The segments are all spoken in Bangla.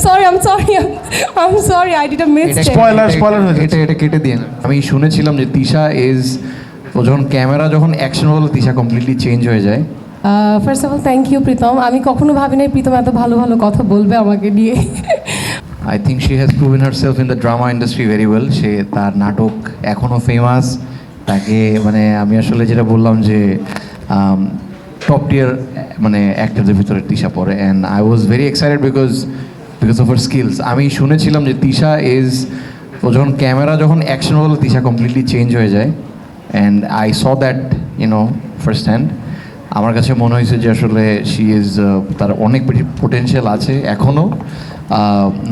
sorry, I'm sorry, I did a mistake. Spoiler হয়ে এটা এটা কেটে দিন। আমি শুনেছিলাম যে তিশা ও যখন ক্যামেরা যখন অ্যাকশন হলো তিশা কমপ্লিটলি চেঞ্জ হয়ে যায়। First of all thank you Pritam, আমি কখনো ভাবি নাই প্রীতম এত ভালো ভালো কথা বলবে আমাকে নিয়ে। I think she has proven herself in the drama industry very well. সে তার নাটক এখনও ফেমাস। তাকে মানে আমি আসলে যেটা বললাম যে টপ টিয়ার মানে অ্যাক্টরদের ভিতরে তিশা পড়ে, and I was very excited because of her skills. আমি শুনেছিলাম যে তিশা ও যখন ক্যামেরা যখন অ্যাকশন হলো তিশা কমপ্লিটলি চেঞ্জ হয়ে যায়, and I saw that first hand. আমার কাছে মনে হয়েছে যে আসলে শি তার অনেক বেশি পোটেনশিয়াল আছে এখনও।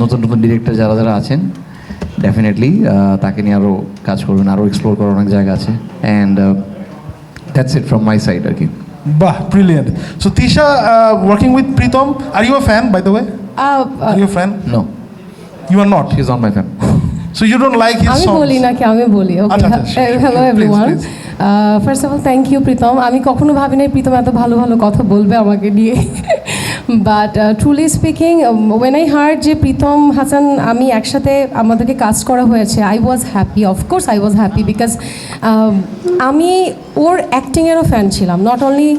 নতুন নতুন ডিরেক্টর যারা যারা আছেন ডেফিনেটলি তাকে নিয়ে আরও কাজ করবেন, আরও এক্সপ্লোর করার অনেক জায়গা আছে, and that's it from my side আর কি। বাহ, brilliant. So Tisha working with Pritam, are you a fan by the way? Are you fan? No, you are not. He is not my fan. So you don't like his আমি songs? বলি নাকি আমি বলি? আচ্ছা, আচ্ছা, sure, hello please, everyone, please. First of all thank you Pritam, আমি কখনো ভাবি নাই প্রীতম এত ভালো ভালো কথা বলবে আমাকে নিয়ে। But truly speaking, when I heard যে প্রীতম হাসান আমি একসাথে আমাদেরকে কাজ করা হয়েছে, I was happy, of course I was happy because আমি ওর অ্যাক্টিংয়েরও ফ্যান ছিলাম, নট অনলি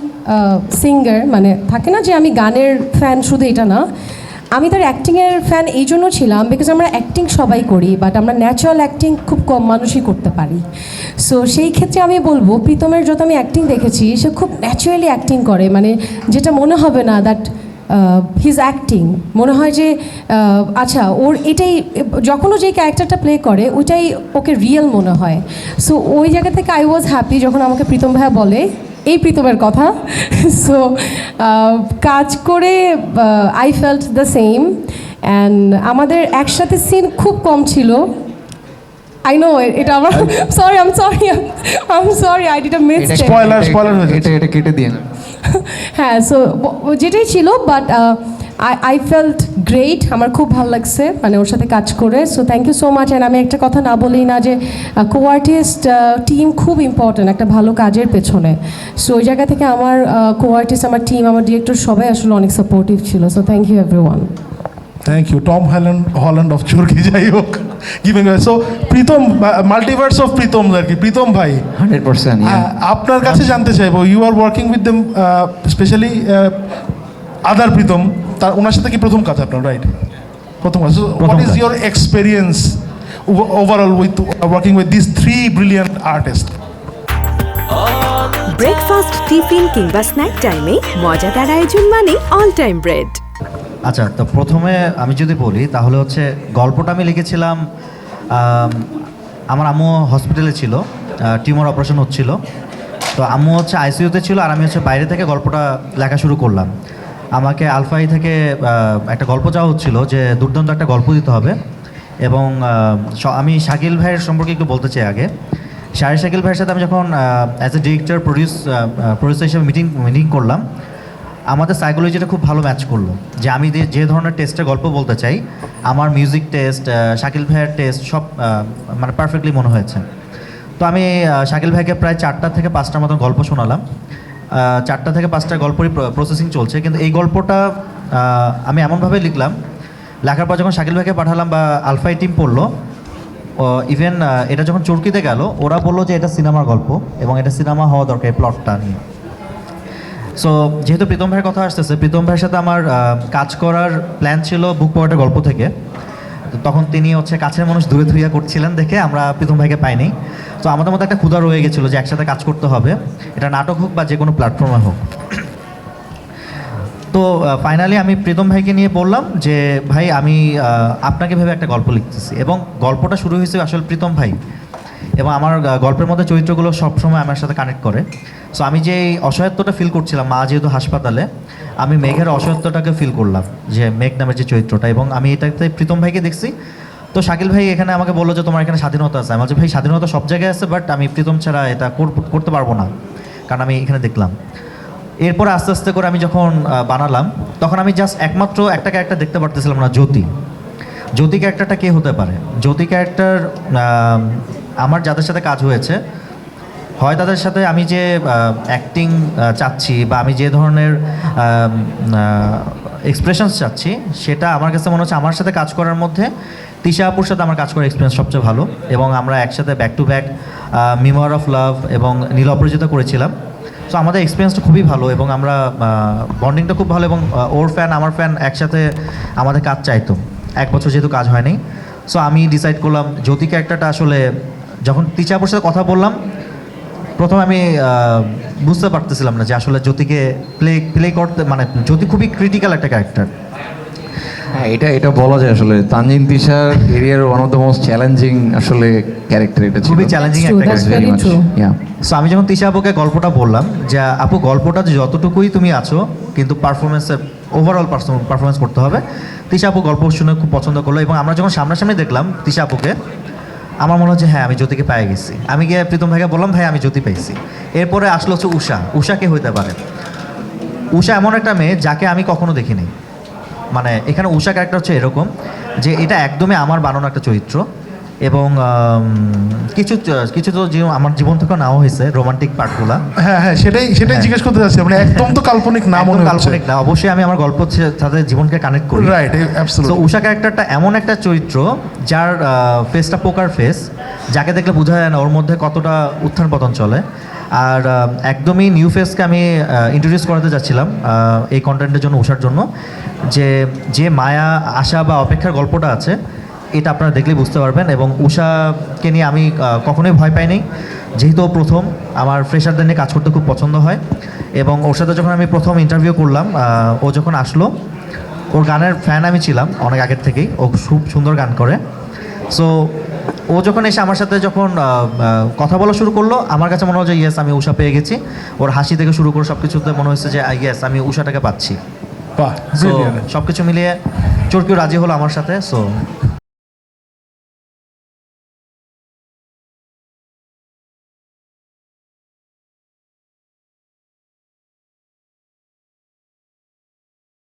সিঙ্গার, মানে থাকে না যে আমি গানের ফ্যান শুধু এটা না, আমি তার অ্যাক্টিংয়ের ফ্যান এই জন্য ছিলাম বিকজ আমরা অ্যাক্টিং সবাই করি, বাট আমরা ন্যাচারাল অ্যাক্টিং খুব কম মানুষই করতে পারি। সো সেই ক্ষেত্রে আমি বলবো প্রীতমের যত আমি অ্যাক্টিং দেখেছি সে খুব ন্যাচারালি অ্যাক্টিং করে, মানে যেটা মনে হবে না দ্যাট হিজ অ্যাক্টিং, মনে হয় যে আচ্ছা ওর এটাই, যখনও যে ক্যারেক্টারটা প্লে করে ওইটাই ওকে রিয়েল মনে হয়। সো ওই জায়গা থেকে আই ওয়াজ হ্যাপি যখন আমাকে প্রীতম ভাইয়া বলে এই প্রীতমের কথা। সো কাজ করে I felt the same, and আমাদের একসাথে সিন খুব কম ছিল। আই নো এটা আমার sorry I did a mistake. Spoiler হয়ে এটা এটা কেটে দিন। হ্যাঁ, সো যেটাই ছিল, বাট আই ফেল্ট গ্রেট, আমার খুব ভালো লাগছে মানে ওর সাথে কাজ করে। So thank you so much. And আমি একটা কথা না বলেই না যে কো আর্টিস্ট টিম খুব ইম্পর্ট্যান্ট একটা ভালো কাজের পেছনে। সো ওই জায়গা থেকে আমার কো আর্টিস্ট, আমার টিম, আমার ডিরেক্টর সবাই আসলে অনেক সাপোর্টিভ ছিল। So thank you everyone. Thank you Tom Holland of Churki, যাই হোক giving. So Pritam, multiverse of Pritam আর কি, প্রীতম ভাই 100%। আপনার কাছে জানতে চাইবো, you R working with them, specially other Pritam, তার ওনার সাথে কি প্রথম কাজ আপনার, রাইট? প্রথম কাজ। What is your experience overall with working with this three brilliant artist? Breakfast, tiffin কিংবা স্ন্যাক টাইমে মজাদার আয়োজন মানে অল টাইম ব্রেড। আচ্ছা, তো প্রথমে আমি যদি বলি তাহলে হচ্ছে গল্পটা আমি লিখেছিলাম, আমার আম্মু হসপিটালে ছিল, টিউমার অপারেশন হচ্ছিল, তো আম্মু হচ্ছে আইসিইউতে ছিল, আর আমি হচ্ছে বাইরে থেকে গল্পটা লেখা শুরু করলাম। আমাকে আলফাই থেকে একটা গল্প চাওয়া হচ্ছিল যে দুর্দান্ত একটা গল্প দিতে হবে, এবং আমি শাকিল ভাইয়ের সম্পর্কে একটু বলতে চাই আগে। শাকিল ভাইয়ের সাথে আমি যখন অ্যাজ এ ডিরেক্টর প্রডিউসার হিসেবে মিটিং করলাম, আমাদের সাইকোলজিটা খুব ভালো ম্যাচ করলো, যে আমি যে ধরনের টেস্টের গল্প বলতে চাই, আমার মিউজিক টেস্ট, শাকিল ভাইয়ের টেস্ট সব মানে পারফেক্টলি মনে হয়েছে। তো আমি শাকিল ভাইকে প্রায় 4টা থেকে 5টার মতন গল্প শোনালাম। 4টা থেকে 5টা গল্পই প্রসেসিং চলছে, কিন্তু এই গল্পটা আমি এমনভাবে লিখলাম, লেখার পর যখন শাকিল ভাইকে পাঠালাম বা আলফাই টিম পড়লো, ইভেন এটা যখন চরকিতে গেল, ওরা বললো যে এটা সিনেমার গল্প এবং এটা সিনেমা হওয়া দরকার এই প্লটটা নিয়ে। সো যেহেতু প্রীতম ভাইয়ের কথা আসতেছে, প্রীতম ভাইয়ের সাথে আমার কাজ করার প্ল্যান ছিল বুক পকেটের গল্প থেকে। তখন তিনি হচ্ছে কাছের মানুষ দূরে ধুইয়া করছিলেন দেখে আমরা প্রীতম ভাইকে পাইনি। তো আমাদের মধ্যে একটা ক্ষুধা রয়ে গেছিলো যে একসাথে কাজ করতে হবে, এটা নাটক হোক বা যে কোনো প্ল্যাটফর্মে হোক। তো ফাইনালি আমি প্রীতম ভাইকে নিয়ে বললাম যে ভাই আমি আপনাকে ভেবে একটা গল্প লিখতেছি, এবং গল্পটা শুরু হয়েছে আসলে প্রীতম ভাই, এবং আমার গল্পের মধ্যে চরিত্রগুলো সবসময় আমার সাথে কানেক্ট করে। সো আমি যে অসহায়ত্বটা ফিল করছিলাম, মা যেহেতু হাসপাতালে, আমি মেঘের অসহায়ত্বটাকে ফিল করলাম, যে মেঘ নামের যে চরিত্রটা, এবং আমি এটাতে প্রীতম ভাইকে দেখছি। তো শাকিল ভাই এখানে আমাকে বললো যে তোমার এখানে স্বাধীনতা আছে। আমি বলছি ভাই স্বাধীনতা সব জায়গায় আছে, বাট আমি প্রীতম ছাড়া এটা করতে পারবো না, কারণ আমি এখানে দেখলাম। এরপরে আস্তে আস্তে করে আমি যখন বানালাম, তখন আমি জাস্ট একমাত্র একটা ক্যারেক্টার দেখতে পারতেছিলাম না, জ্যোতি ক্যারেক্টারটা কে হতে পারে? জ্যোতি ক্যারেক্টার আমার যাদের সাথে কাজ হয়েছে, হয় তাদের সাথে আমি যে অ্যাক্টিং চাচ্ছি বা আমি যে ধরনের এক্সপ্রেশনস চাচ্ছি, সেটা আমার কাছে মনে হচ্ছে আমার সাথে কাজ করার মধ্যে তিশা আপুর সাথে আমার কাজ করার এক্সপিরিয়েন্স সবচেয়ে ভালো, এবং আমরা একসাথে back to back মেমোয়ার of love এবং নীল অপরাজিতা করেছিলাম। সো আমাদের এক্সপিরিয়েন্সটা খুবই ভালো এবং আমরা বন্ডিংটা খুব ভালো, এবং ওর ফ্যান আমার ফ্যান একসাথে আমাদের কাজ চাইতো। 1 বছর যেহেতু কাজ হয়নি, সো আমি ডিসাইড করলাম জ্যোতি ক্যারেক্টারটা আসলে, যখন তিশা আপুর সাথে কথা বললাম প্রথমে আমি বুঝতে পারতেছিলাম না যে আসলে জ্যোতিকে প্লে করতে, মানে জ্যোতি খুবই ক্রিটিক্যাল একটা ক্যারেক্টার। হ্যাঁ, এটা বলা যায় আসলে তানজিন তিশার এরিয়ার one of the most challenging আসলে ক্যারেক্টার, এটা ছিল খুবই চ্যালেঞ্জিং True, একটা that's character. very true. So আমি যখন তিশা আপুকে গল্পটা বললাম যে আপু গল্পটা যতটুকুই তুমি আছো কিন্তু পারফরমেন্সের ওভারঅল পারফরমেন্স করতে হবে, তিশা আপু গল্প শুনে খুব পছন্দ করলো, এবং আমরা যখন সামনাসামনি দেখলাম তিশা আপুকে, আমার মনে হচ্ছে হ্যাঁ আমি জ্যোতিকে পেয়ে গেছি। আমি গিয়ে প্রীতম ভাইকে বললাম ভাই আমি জ্যোতি পেয়েছি। এরপরে আসলো হচ্ছে উষা কে হইতে পারে? উষা এমন একটা মেয়ে যাকে আমি কখনো দেখিনি। মানে এখানে উষা ক্যারেক্টার হচ্ছে এরকম যে এটা একদমই আমার বানানো একটা চরিত্র, এবং কিছু কিছু তো আমার জীবন থেকে নেওয়া হয়েছে রোমান্টিক পার্টগুলা। হ্যাঁ সেটাই জিজ্ঞেস করতে চাচ্ছি, মানে একদম তো কাল্পনিক না মনে হচ্ছে। কাল্পনিক না, অবশ্যই আমি আমার গল্প সাথে জীবনকে কানেক্ট করি। রাইট, তো অ্যাবসলিউটলি। উষা ক্যারেক্টারটা এমন একটা চরিত্র যার ফেসটা পোকার ফেস, যাকে দেখলে বোঝা যায় না ওর মধ্যে কতটা উত্থান পতন চলে। আর একদমই নিউ ফেসকে আমি ইন্ট্রোডিউস করাতে যাচ্ছিলাম এই কন্টেন্টের জন্য, উষার জন্য, যে মায়া আশা বা অপেক্ষার গল্পটা আছে এটা আপনারা দেখলেই বুঝতে পারবেন। এবং উষাকে নিয়ে আমি কখনোই ভয় পাইনি, যেহেতু ও প্রথম, আমার ফ্রেশারদের নিয়ে কাজ করতে খুব পছন্দ হয়। এবং ওর সাথে যখন আমি প্রথম ইন্টারভিউ করলাম, ও যখন আসলো, ওর গানের ফ্যান আমি ছিলাম অনেক আগের থেকেই, ও খুব সুন্দর গান করে। সো ও যখন এসে আমার সাথে যখন কথা বলা শুরু করলো, আমার কাছে মনে হয় যে ইয়েস আমি উষা পেয়ে গেছি। ওর হাসি থেকে শুরু করে সব কিছুতে মনে হয়েছে যে ইয়েস আমি উষাটাকে পাচ্ছি। বাহ, সো brilliant. সব কিছু মিলিয়ে চরকিও রাজি হলো আমার সাথে। সো